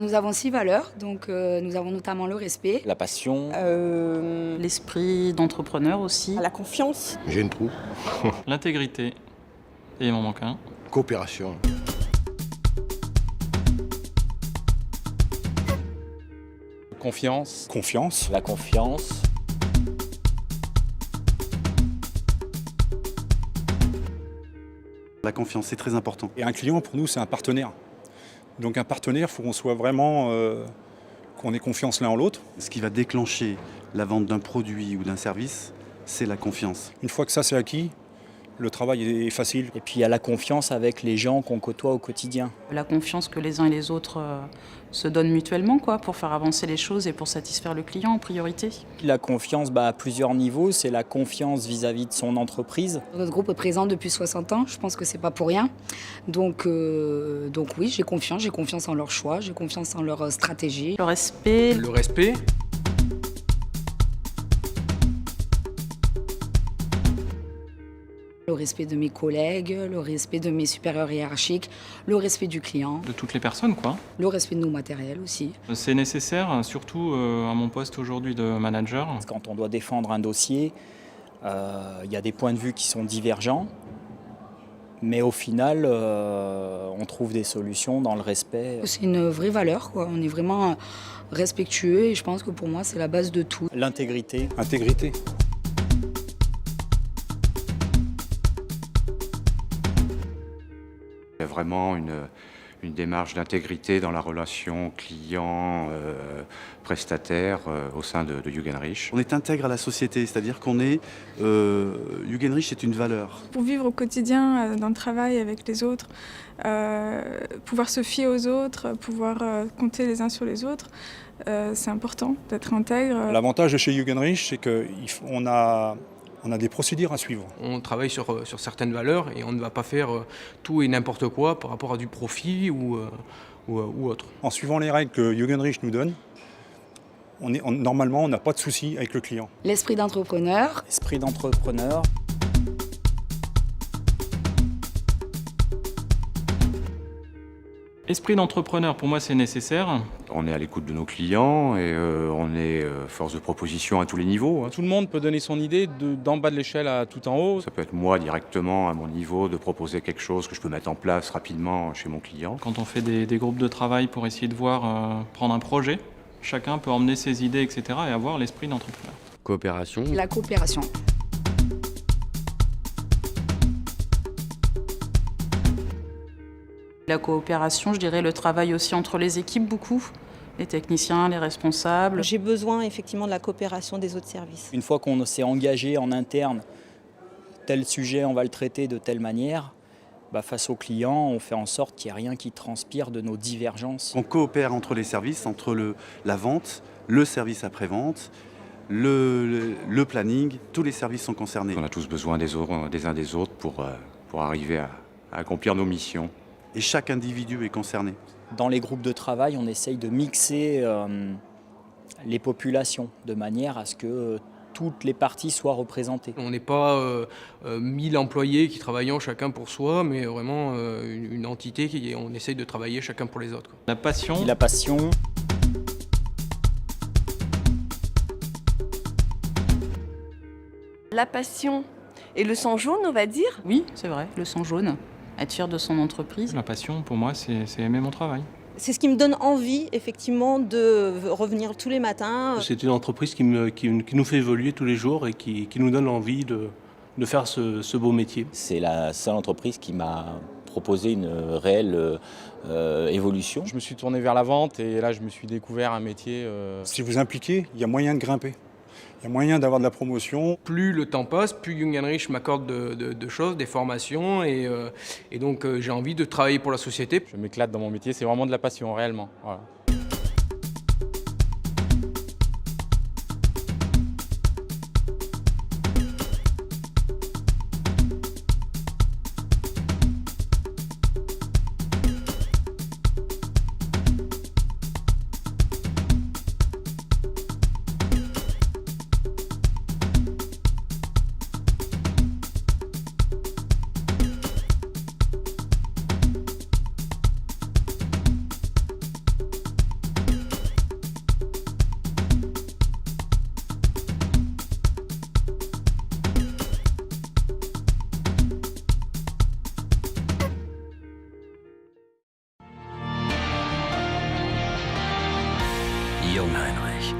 Nous avons 6 valeurs, donc nous avons notamment le respect, La passion, L'esprit d'entrepreneur aussi. La confiance. J'ai une trou. L'intégrité. Et il m'en manque un. Coopération. confiance, Confiance. la confiance, La confiance, c'est très important. Et un client, pour nous, c'est un partenaire. Donc un partenaire, il faut qu'on soit vraiment, qu'on ait confiance l'un en l'autre. Ce qui va déclencher la vente d'un produit ou d'un service, c'est la confiance. Une fois que ça c'est acquis, le travail est facile. et puis il y a la confiance avec les gens qu'on côtoie au quotidien. La confiance que les uns et les autres se donnent mutuellement pour faire avancer les choses et pour satisfaire le client en priorité. La confiance à plusieurs niveaux, c'est la confiance vis-à-vis de son entreprise. Notre groupe est présent depuis 60 ans, je pense que c'est pas pour rien. Donc oui, j'ai confiance en leur choix, j'ai confiance en leur stratégie. Le respect, Le respect. Le respect de mes collègues, le respect de mes supérieurs hiérarchiques, le respect du client, De toutes les personnes, quoi. le respect de nos matériels aussi. C'est nécessaire, surtout à mon poste aujourd'hui de manager. Quand on doit défendre un dossier, il y a des points de vue qui sont divergents, mais au final, on trouve des solutions dans le respect. C'est une vraie valeur, quoi. On est vraiment respectueux et je pense que pour moi, c'est la base de tout. L'intégrité, Intégrité. Il y a vraiment une démarche d'intégrité dans la relation client-prestataire au sein de Jugendrich. On est intègre à la société, c'est-à-dire qu'on est... Jugendrich est une valeur. Pour vivre au quotidien dans le travail avec les autres, pouvoir se fier aux autres, pouvoir compter les uns sur les autres, c'est important d'être intègre. L'avantage de chez Jugendrich, c'est qu'on a des procédures à suivre. On travaille sur certaines valeurs et on ne va pas faire tout et n'importe quoi par rapport à du profit ou autre. En suivant les règles que Jugendrich nous donne, normalement, on n'a pas de souci avec le client. L'esprit d'entrepreneur, esprit d'entrepreneur, Esprit d'entrepreneur, pour moi, c'est nécessaire. On est à l'écoute de nos clients et on est force de proposition à tous les niveaux. Tout le monde peut donner son idée d'en bas de l'échelle à tout en haut. Ça peut être moi directement à mon niveau de proposer quelque chose que je peux mettre en place rapidement chez mon client. Quand on fait des groupes de travail pour essayer de voir, prendre un projet, chacun peut emmener ses idées, etc. et avoir l'esprit d'entrepreneur. Coopération. la coopération. la coopération, je dirais le travail aussi entre les équipes beaucoup, les techniciens, les responsables. J'ai besoin effectivement de la coopération des autres services. une fois qu'on s'est engagé en interne, tel sujet on va le traiter de telle manière, face au client, on fait en sorte qu'il n'y ait rien qui transpire de nos divergences. On coopère entre les services, entre la vente, le service après-vente, le planning, tous les services sont concernés. On a tous besoin des uns des autres pour arriver à accomplir nos missions. Et chaque individu est concerné. Dans les groupes de travail, on essaye de mixer les populations de manière à ce que toutes les parties soient représentées. On n'est pas 1000 employés qui travaillent chacun pour soi, mais vraiment une entité on essaye de travailler chacun pour les autres. La passion. La passion, La passion et le sang jaune, on va dire. Oui, c'est vrai, le sang jaune, être fier de son entreprise. La passion, pour moi, c'est aimer mon travail. C'est ce qui me donne envie, effectivement, de revenir tous les matins. C'est une entreprise qui nous fait évoluer tous les jours et qui nous donne envie de faire ce beau métier. c'est la seule entreprise qui m'a proposé une réelle évolution. Je me suis tourné vers la vente et là je me suis découvert un métier. Si vous impliquez, il y a moyen de grimper. Il y a moyen d'avoir de la promotion. Plus le temps passe, plus Jugendrich m'accorde de choses, des formations et donc j'ai envie de travailler pour la société. Je m'éclate dans mon métier, c'est vraiment de la passion réellement. Voilà. Jungheinrich.